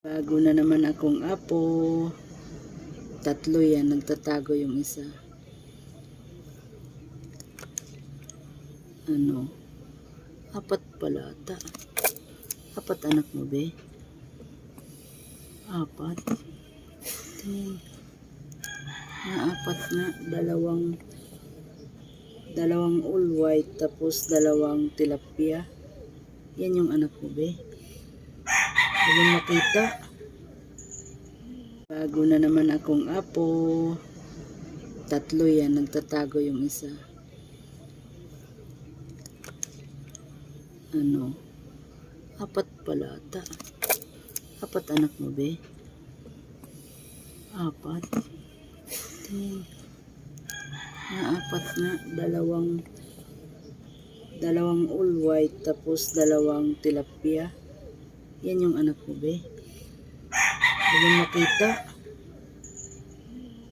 Bago na naman akong apo. Tatlo yan, nagtatago yung isa. Apat pala ata. Apat anak mo, be? Apat. Tingin. Apat na. Dalawang all white, tapos dalawang tilapia. Yan yung anak mo, be? Hindi makita. Bago na naman akong apo. Tatlo yan, nagtatago yung isa. Apat pala ata. Apat anak mo, be? Apat. Tingin. Apat na. Dalawang all white, tapos dalawang tilapia. Yan yung anak mo, be? Hindi makita.